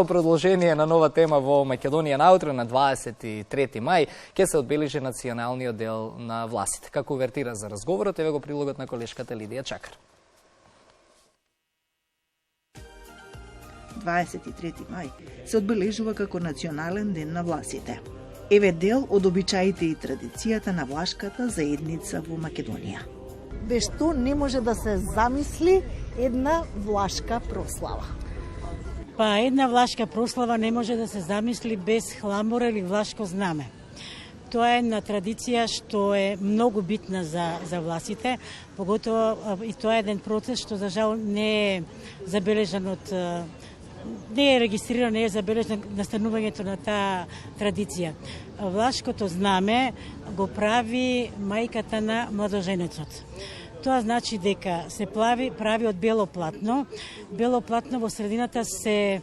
Продолжение на нова тема во Македонија наутро на 23 мај ќе се одбележи националниот дел на властите. Како увертира за разговорот еве го прилогот на колешката Лидија Чакар. 23 мај се одбележува како национален ден на власите. Еве дел од обичаите и традицијата на влашката заедница во Македонија. Без што не може да се замисли една влашка прослава. Па една влашка прослава не може да се замисли без хламура или влашко знаме. Тоа е една традиција што е многу битна за власите, поготово и тоа е еден процес што за жал не е забележан не е регистрирано, не е забележано настанувањето на таа традиција. Влашкото знаме го прави мајката на младоженецот. Тоа значи дека се прави од бело платно. Бело платно во средината е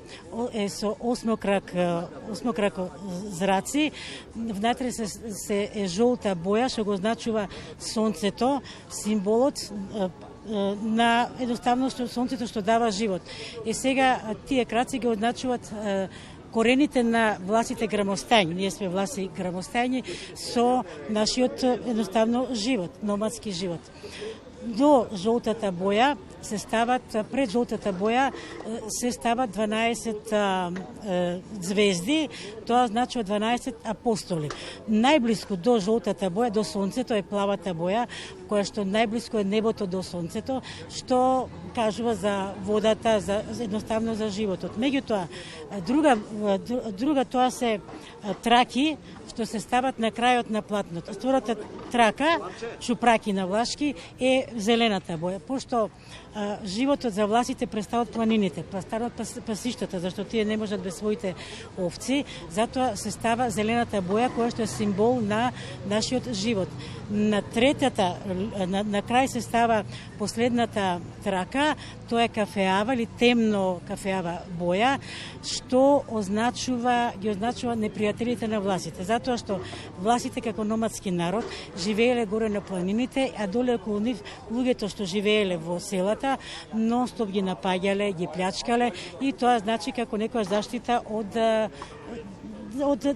со осмокрако зраци. Внатре се е жолта боја, што го означува сонцето, символот на едноставно сонцето што дава живот. Сега тие краци ги означуваат корените на власите грамостајни. Ние сме власи грамостајни со нашиот едноставно живот, номадски живот. До жолтата боја се стават, пред жолтата боја се стават 12 звезди, тоа значува 12 апостоли. Најблиску до жолтата боја, до сонцето е плавата боја, која што најблиску е небото до сонцето, што кажува за водата, едноставно за животот. Меѓутоа, друга тоа се траки, што се стават на крајот на платното. Втората трака, чупраки на влашки, е зелената боја, пошто животот за власите представат планините, представат пасиштата, зашто тие не можат без своите овци, затоа се става зелената боја, која што е символ на нашиот живот. На третата, на крај се става последната трака, тоа е кафеава или темно кафеава боја, што ги означува непријателите на власите. Затоа што власите како номадски народ живееле горе на планините, а доле околу нив луѓето што живееле во селата нон-стоп ги напаѓале, ги плячкале и тоа значи како некоја заштита од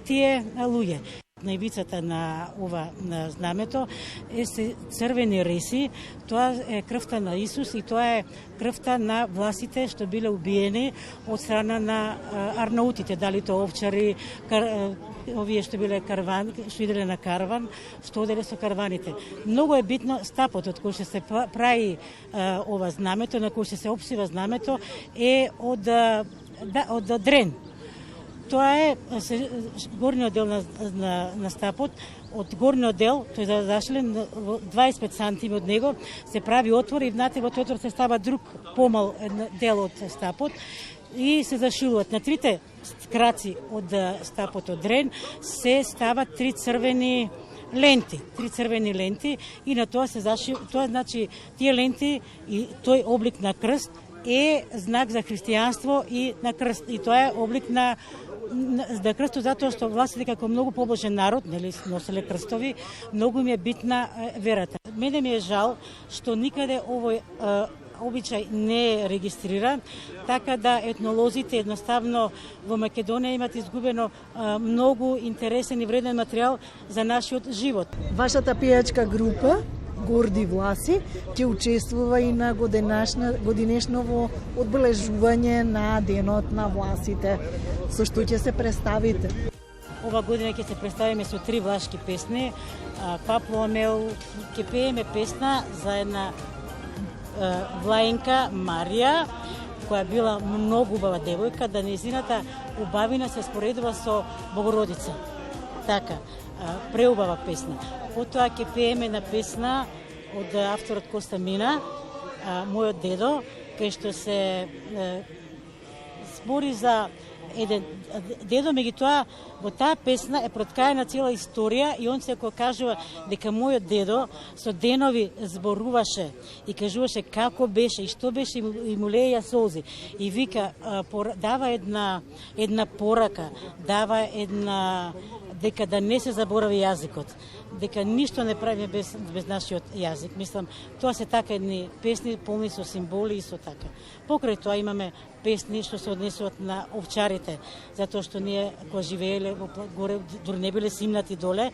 тие луѓе. На ивицата на на знамето се црвени риси, тоа е крвта на Исус и тоа е крвта на власите што биле убиени од страна на арнаутите, дали тоа овчари, овие што биле карван, што иделе на карван, што оделе со карваните. Многу е битно стапотот кој ќе се прави ова знамето, на кој ќе се опсива знамето е од дрен. Тоа е горниот дел на стапот. Од горниот дел, тој е зашлен 25 сантими од него, се прави отвор и внатре во тој отвор се става друг помал дел од стапот и се зашилуваат. На трите краци од стапот од дрен се стават три црвени ленти и на тоа се тоа значи тие ленти и тој облик на крст е знак за христијанство и на крст. И тоа е облик на крстот, затоа што власите како многу побожен народ, нели, носеле крстови, многу ми е битна верата. Мене ми е жал што никаде овој обичај не е регистриран, така да етнолозите едноставно во Македонија имат изгубено многу интересен и вреден материјал за нашиот живот. Вашата пејачка група Горди власи ќе учествува и на годинешново одбележување на денот на власите. Со што ќе се представите? Ова година ќе се представиме со 3 влашки песни. Папло Амел ќе пееме песна за една влаенка Марија, која била многу убава девојка, да незината убавина се споредува со Богородица. Така, преубава песна. Потоа ќе пееме на песна од авторот Коста Мина, мојот дедо, кај што се збори за еден дедо, меѓутоа во таа песна е проткаена цела историја и он се кажува дека мојот дедо со денови зборуваше и кажуваше како беше и што беше и му леја солзи и вика дава една порака, дава една дека да не се заборави јазикот. дека ништо не правиме без нашиот јазик. Мислам, тоа се така едни песни полни со символи и со така. Покрај тоа имаме песни што се однесуваат на овчарите, затоа што ние кога живееле горе, дури не биле симнати доле,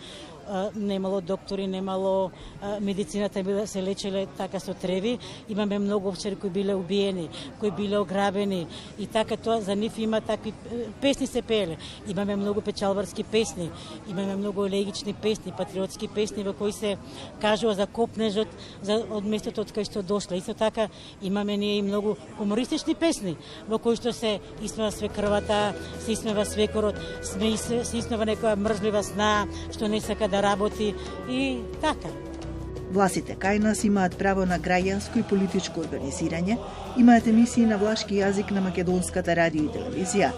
немало доктори, немало медицината се лечеле така со треви. Имаме многу овчари кои биле убиени, кои биле ограбени и така тоа за нив има такви песни се пееле. Имаме многу печалбарски песни, имаме многу елегични песни, патриотски песни во кои се кажува за копнежот, за од местото од кај што дошле. Исто така имаме ние и многу хумористични песни во кои што се исмева свекрвата, се исмева свекорот, се исмева некоја мрзлива сна што не сака да работи и така. Власите кај нас имаат право на граѓанско и политичко организирање, имаат емисии на влашки јазик на македонската радио и телевизија,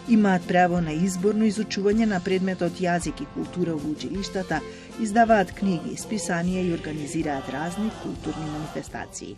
имаат право на изборно изучување на предметот јазик и култура во училиштата, издаваат книги, списанија и организираат разни културни манифестации.